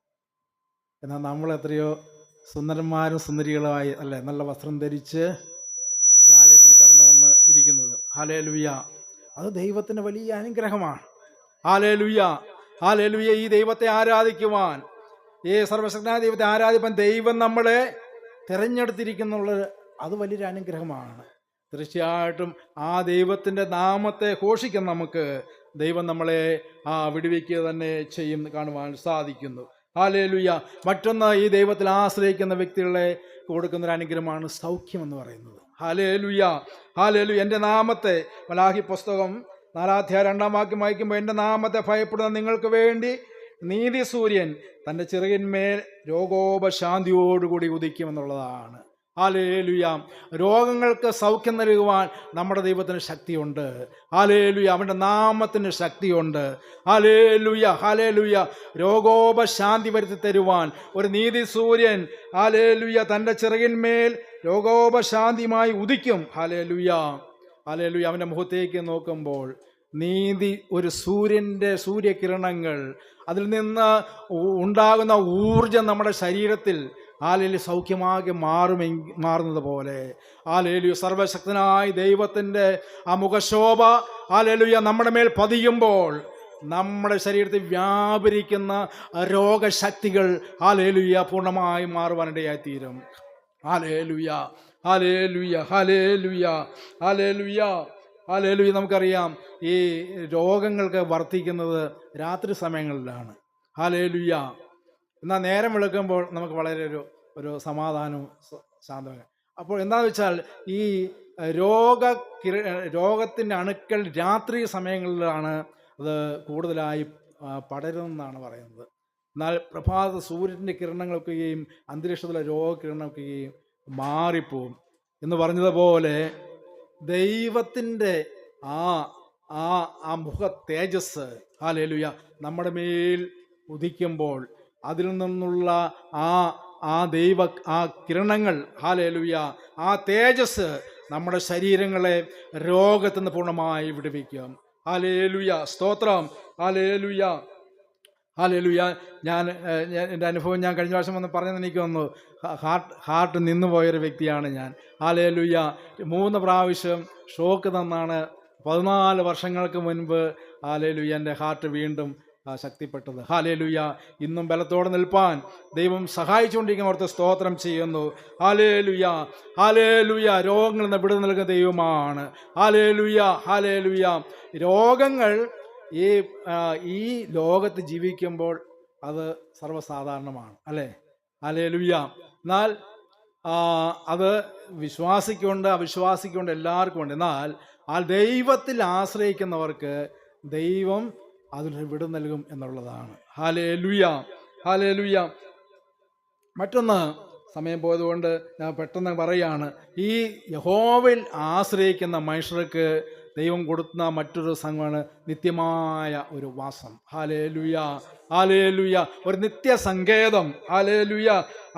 എന്നാൽ നമ്മളെത്രയോ സുന്ദരന്മാരും സുന്ദരികളുമായി, അല്ലേ, നല്ല വസ്ത്രം ധരിച്ച് ആലയത്തിൽ കടന്നു വന്ന് ഇരിക്കുന്നത്. ഹല്ലേലൂയ. അത് ദൈവത്തിൻ്റെ വലിയ അനുഗ്രഹമാണ്. ഹല്ലേലൂയ. ഹല്ലേലൂയ. ഈ ദൈവത്തെ ആരാധിക്കുവാൻ, ഈ സർവശക്തനായ ദൈവത്തെ ആരാധിപ്പാൻ ദൈവം നമ്മളെ തിരഞ്ഞെടുത്തിരിക്കുന്നുള്ളത് അത് വലിയൊരു അനുഗ്രഹമാണ്. തീർച്ചയായിട്ടും ആ ദൈവത്തിൻ്റെ നാമത്തെ ഘോഷിക്കാൻ നമുക്ക് ദൈവം നമ്മളെ വിടുവിക്കുക തന്നെ ചെയ്യും കാണുവാൻ സാധിക്കുന്നു. ഹല്ലേലൂയ. മറ്റൊന്ന്, ഈ ദൈവത്തിൽ ആശ്രയിക്കുന്ന വ്യക്തികളെ കൊടുക്കുന്നൊരു അനുഗ്രഹമാണ് സൗഖ്യം എന്ന് പറയുന്നത്. ഹല്ലേലൂയ. ഹല്ലേലൂയ. എൻ്റെ നാമത്തെ, മലാഖി പുസ്തകം 4-2 വാക്യം വായിക്കുമ്പോൾ, എൻ്റെ നാമത്തെ ഭയപ്പെടുന്ന നിങ്ങൾക്ക് വേണ്ടി നീതി സൂര്യൻ തൻ്റെ ചിറകിന്മേൽ രോഗോപശാന്തിയോടുകൂടി ഉദിക്കുമെന്നുള്ളതാണ്. ഹല്ലേലൂയ. രോഗങ്ങൾക്ക് സൗഖ്യം നൽകുവാൻ നമ്മുടെ ദൈവത്തിന് ശക്തിയുണ്ട്. ഹല്ലേലൂയ. അവൻ്റെ നാമത്തിന് ശക്തിയുണ്ട്. ഹല്ലേലൂയ. ഹല്ലേലൂയ. രോഗോപശാന്തി വരുത്തി തരുവാൻ ഒരു നീതി സൂര്യൻ, ഹല്ലേലൂയ, തൻ്റെ ചിറകിന്മേൽ രോഗോപശാന്തിയുമായി ഉദിക്കും. ഹല്ലേലൂയ. ഹല്ലേലൂയ. അവൻ്റെ മുഖത്തേക്ക് നോക്കുമ്പോൾ നീതി, ഒരു സൂര്യകിരണങ്ങൾ, അതിൽ നിന്ന് ഉണ്ടാകുന്ന ഊർജം നമ്മുടെ ശരീരത്തിൽ ഹല്ലേലൂയ സൗഖ്യമാകെ മാറുന്നത് പോലെ, ഹല്ലേലൂയ, സർവശക്തനായ ദൈവത്തിൻ്റെ ആ മുഖശോഭ, ഹല്ലേലൂയ, നമ്മുടെ മേൽ പതിയുമ്പോൾ നമ്മുടെ ശരീരത്തിൽ വ്യാപരിക്കുന്ന രോഗശക്തികൾ, ഹല്ലേലൂയ, പൂർണ്ണമായും മാറുവാനിടയായിത്തീരും. ഹല്ലേലൂയ. ഹല്ലേലൂയ. ഹല്ലേലൂയ. ഹല്ലേലൂയ. ഹല്ലേലൂയ. നമുക്കറിയാം, ഈ രോഗങ്ങൾക്ക് വർദ്ധിക്കുന്നത് രാത്രി സമയങ്ങളിലാണ്. ഹല്ലേലൂയ. എന്നാൽ നേരം വെളുക്കുമ്പോൾ നമുക്ക് വളരെ ഒരു സമാധാനവും ശാന്തവും. അപ്പോൾ എന്താണെന്ന് വെച്ചാൽ, ഈ രോഗത്തിൻ്റെ അണുക്കൾ രാത്രി സമയങ്ങളിലാണ് അത് കൂടുതലായി പടരുമെന്നാണ് പറയുന്നത്. എന്നാൽ പ്രഭാത സൂര്യൻ്റെ കിരണങ്ങളൊക്കെയും അന്തരീക്ഷത്തിലെ രോഗകിരണമൊക്കെയും മാറിപ്പോവും എന്ന് പറഞ്ഞതുപോലെ ദൈവത്തിൻ്റെ ആ ആ ആ മുഖ തേജസ് ഹല്ലേലൂയ നമ്മുടെ മേൽ ഉദിക്കുമ്പോൾ അതിൽ നിന്നുള്ള ആ ആ ദൈവ ആ കിരണങ്ങൾ ഹല്ലേലൂയ ആ തേജസ് നമ്മുടെ ശരീരങ്ങളെ രോഗത്തിൽ നിന്ന് പൂർണ്ണമായി വിടുവിക്കും. ഹല്ലേലൂയ, സ്തോത്രം, ഹല്ലേലൂയ, ഹല്ലേലൂയ. ഞാൻ എൻ്റെ അനുഭവം ഞാൻ കഴിഞ്ഞ പ്രാവശ്യം വന്ന് പറഞ്ഞത് എനിക്ക് വന്നു, ഹാർട്ട് നിന്നു പോയൊരു വ്യക്തിയാണ് ഞാൻ. ഹല്ലേലൂയ, 3 പ്രാവശ്യം ഷോക്ക് തന്നാണ് 14 വർഷങ്ങൾക്ക് മുൻപ് ഹല്ലേലൂയ എൻ്റെ ഹാർട്ട് വീണ്ടും ശക്തിപ്പെട്ടത്. ഹല്ലേലൂയ, ഇന്നും ബലത്തോടെ നിൽപ്പാൻ ദൈവം സഹായിച്ചുകൊണ്ടിരിക്കുന്ന ഓർത്ത് സ്തോത്രം ചെയ്യുന്നു. Hallelujah, hallelujah. രോഗങ്ങളിൽ നിന്ന് വിടുതൽ നൽകുന്ന ദൈവമാണ്. ഹല്ലേലൂയ, ഹല്ലേലൂയ. രോഗങ്ങൾ ഈ ലോകത്ത് ജീവിക്കുമ്പോൾ അത് സർവ്വസാധാരണമാണ്, അല്ലേ? ഹല്ലേലൂയ. എന്നാൽ അത് വിശ്വാസിക്കുണ്ട് അവിശ്വാസിക്കുണ്ട് എല്ലാവർക്കും ഉണ്ട്. എന്നാൽ ആ ദൈവത്തിൽ ആശ്രയിക്കുന്നവർക്ക് ദൈവം അതിനൊരു വിടുതൽ നൽകും എന്നുള്ളതാണ്. Hallelujah, hallelujah. മറ്റൊന്ന്, സമയം പോയതുകൊണ്ട് ഞാൻ പെട്ടെന്ന് പറയുകയാണ്, ഈ യഹോവയിൽ ആശ്രയിക്കുന്ന മനുഷ്യർക്ക് ദൈവം കൊടുക്കുന്ന മറ്റൊരു സംഘമാണ് നിത്യമായ ഒരു വാസം. Hallelujah, hallelujah. ഒരു നിത്യസങ്കേതം. ഹല്ലേലൂയ.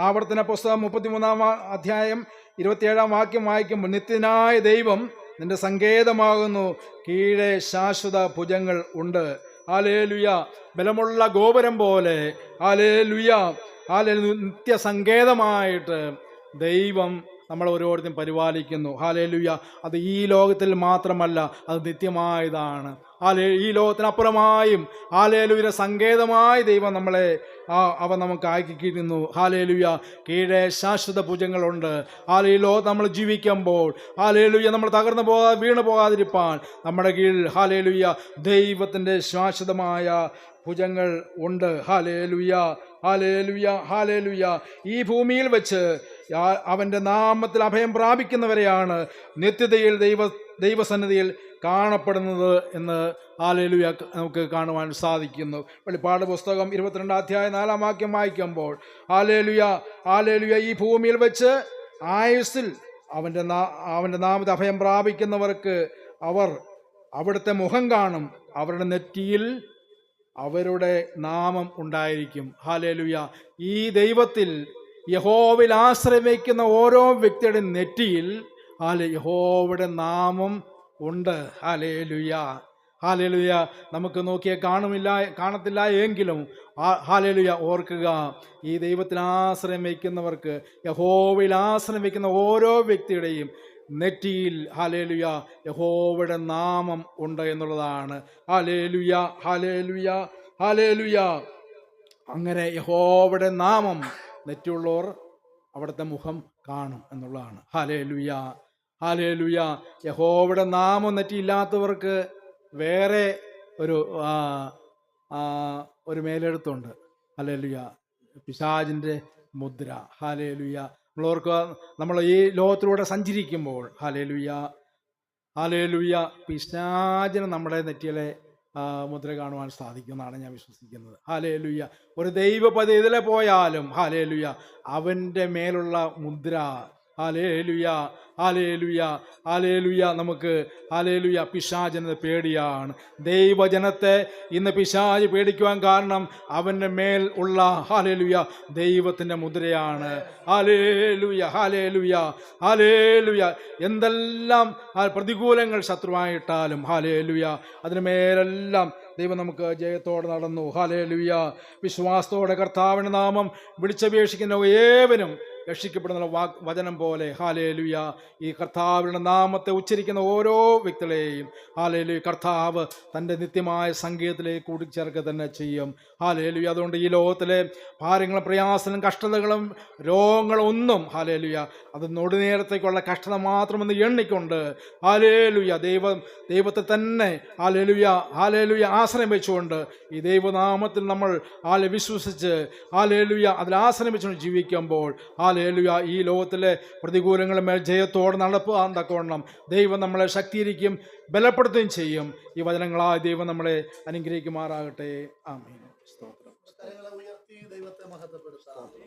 ആവർത്തന പുസ്തകം 33-ാം അധ്യായം 27-ാം വാക്യം വായിക്കുമ്പോൾ, നിത്യനായ ദൈവം നിന്റെ സങ്കേതമാകുന്നു, കീഴെ ശാശ്വത ഭുജങ്ങൾ ഉണ്ട്. ഹല്ലേലൂയ. ബലമുള്ള ഗോപുരം പോലെ ഹല്ലേലൂയ, ഹല്ലേലൂയ, നിത്യസങ്കേതമായിട്ട് ദൈവം നമ്മൾ ഓരോരുത്തരും പരിപാലിക്കുന്നു. ഹല്ലേലൂയ. അത് ഈ ലോകത്തിൽ മാത്രമല്ല, അത് നിത്യമായതാണ്. ഈ ലോകത്തിനപ്പുറമായും ഹല്ലേലൂയ സങ്കേതമായി ദൈവം നമ്മളെ അവ നമുക്ക് ആക്കിയിരുന്നു. ഹല്ലേലൂയ. കീഴെ ശാശ്വത ഭുജങ്ങളുണ്ട്. ഈ ലോകത്ത് നമ്മൾ ജീവിക്കുമ്പോൾ ഹല്ലേലൂയ നമ്മൾ തകർന്നു വീണു പോകാതിരിപ്പാൻ നമ്മുടെ കീഴിൽ ഹല്ലേലൂയ ദൈവത്തിൻ്റെ ശാശ്വതമായ ഭുജങ്ങൾ ഉണ്ട്. ഹല്ലേലൂയ, ഹല്ലേലൂയ, ഹല്ലേലൂയ. ഈ ഭൂമിയിൽ വെച്ച് അവൻ്റെ നാമത്തിൽ അഭയം പ്രാപിക്കുന്നവരെയാണ് നിത്യതയിൽ ദൈവസന്നിധിയിൽ കാണപ്പെടുന്നത് എന്ന് ഹല്ലേലൂയ നമുക്ക് കാണുവാൻ സാധിക്കുന്നു. വെളിപ്പാട് പുസ്തകം 22-ാം അധ്യായം 4-ാം വാക്യം വായിക്കുമ്പോൾ ഹല്ലേലൂയ, ഹല്ലേലൂയ, ഈ ഭൂമിയിൽ വെച്ച് ആയുസ്സിൽ അവൻ്റെ നാമത്തിൽ അഭയം പ്രാപിക്കുന്നവർക്ക് അവർ അവിടുത്തെ മുഖം കാണും, അവരുടെ നെറ്റിയിൽ അവരുടെ നാമം ഉണ്ടായിരിക്കും. ഹല്ലേലൂയ. ഈ ദൈവത്തിൽ യഹോവയിൽ ആശ്രയിക്കുന്ന ഓരോ വ്യക്തിയുടെ നെറ്റിയിൽ യഹോവയുടെ നാമം ഉണ്ട്. Hallelujah, hallelujah. നമുക്ക് നോക്കിയാൽ കാണത്തില്ല എങ്കിലും ഹല്ലേലൂയ ഓർക്കുക, ഈ ദൈവത്തിൽ ആശ്രയം വയ്ക്കുന്നവർക്ക്, യഹോവയിൽ ആശ്രയം വയ്ക്കുന്ന ഓരോ വ്യക്തിയുടെയും നെറ്റിയിൽ ഹല്ലേലൂയ യഹോവയുടെ നാമം ഉണ്ട് എന്നുള്ളതാണ്. ഹല്ലേലൂയ, ഹല്ലേലൂയ, ഹല്ലേലൂയ. അങ്ങനെ യഹോവയുടെ നാമം നെറ്റിയുള്ളവർ അവിടുത്തെ മുഖം കാണും എന്നുള്ളതാണ്. Hallelujah, hallelujah. യഹോവയുടെ നാമം നെറ്റിയില്ലാത്തവർക്ക് വേറെ ഒരു മേലെഴുത്തുണ്ട്. ഹല്ലേലൂയ, പിശാചിൻ്റെ മുദ്ര. ഹല്ലേലൂയ. നമ്മളോർക്കുക, നമ്മൾ ഈ ലോകത്തിലൂടെ സഞ്ചരിക്കുമ്പോൾ ഹല്ലേലൂയ, ഹല്ലേലൂയ, പിശാചിന് നമ്മുടെ നെറ്റിയിലെ മുദ്ര കാണുവാൻ സാധിക്കുമെന്നാണ് ഞാൻ വിശ്വസിക്കുന്നത്. ഹല്ലേലൂയ. ഒരു ദൈവ പദ്ധതിയിലെ പോയാലും ഹല്ലേലൂയ അവൻ്റെ മേലുള്ള മുദ്ര. ഹല്ലേലൂയ, ഹല്ലേലൂയ, ഹല്ലേലൂയ. നമുക്ക് ഹല്ലേലൂയ പിശാചിനെ പേടിയാണ്. ദൈവജനത്തെ ഇന്ന് പിശാച് പേടിക്കുവാൻ കാരണം അവൻ്റെ മേൽ ഉള്ള ഹല്ലേലൂയ ദൈവത്തിൻ്റെ മുദ്രയാണ്. ഹല്ലേലൂയ, ഹല്ലേലൂയ, ഹല്ലേലൂയ. എന്തെല്ലാം പ്രതികൂലങ്ങൾ ശത്രുവായിട്ടാലും ഹല്ലേലൂയ അതിന് മേലെല്ലാം ദൈവം നമുക്ക് ജയത്തോടെ നടന്നു. ഹല്ലേലൂയ. വിശ്വാസത്തോടെ കർത്താവിൻ്റെ നാമം വിളിച്ചപേക്ഷിക്കുന്ന ഏവനും രക്ഷിക്കപ്പെടുന്ന വചനം പോലെ ഹല്ലേലൂയ ഈ കർത്താവിൻ്റെ നാമത്തെ ഉച്ചരിക്കുന്ന ഓരോ വ്യക്തികളെയും ഹല്ലേലൂയ കർത്താവ് തൻ്റെ നിത്യമായ സംഗീതത്തിലേക്ക് കൂട്ടിച്ചേർക്കുക തന്നെ ചെയ്യും. ഹല്ലേലൂയ. അതുകൊണ്ട് ഈ ലോകത്തിലെ ഭാരങ്ങളും പ്രയാസങ്ങളും കഷ്ടതകളും രോഗങ്ങളും ഒന്നും ഹല്ലേലൂയ അത് നൊടിനേരത്തേക്കുള്ള കഷ്ടത മാത്രമെന്ന് എണ്ണിക്കൊണ്ട് ഹല്ലേലൂയ ദൈവത്തെ തന്നെ ഹല്ലേലൂയ, ഹല്ലേലൂയ ആശ്രയം വെച്ചുകൊണ്ട് ഈ ദൈവനാമത്തിൽ നമ്മൾ വിശ്വസിച്ച് ഹല്ലേലൂയ അതിൽ ആശ്രയം വെച്ചുകൊണ്ട് ജീവിക്കുമ്പോൾ ഹല്ലേലൂയ. ഈ ലോകത്തിലെ പ്രതികൂലങ്ങളുടെ മേൽ ജയത്തോടെ നടപ്പാൻ തക്കവണ്ണം ദൈവം നമ്മളെ ശക്തീകരിക്കും, ബലപ്പെടുത്തുകയും ചെയ്യും. ഈ വചനങ്ങളായ ദൈവം നമ്മളെ അനുഗ്രഹിക്കുമാറാകട്ടെ. ആമേൻ. സ്തോത്രം. കരങ്ങളെ ഉയർത്തി ദൈവത്തെ മഹത്വപ്പെടുത്താം.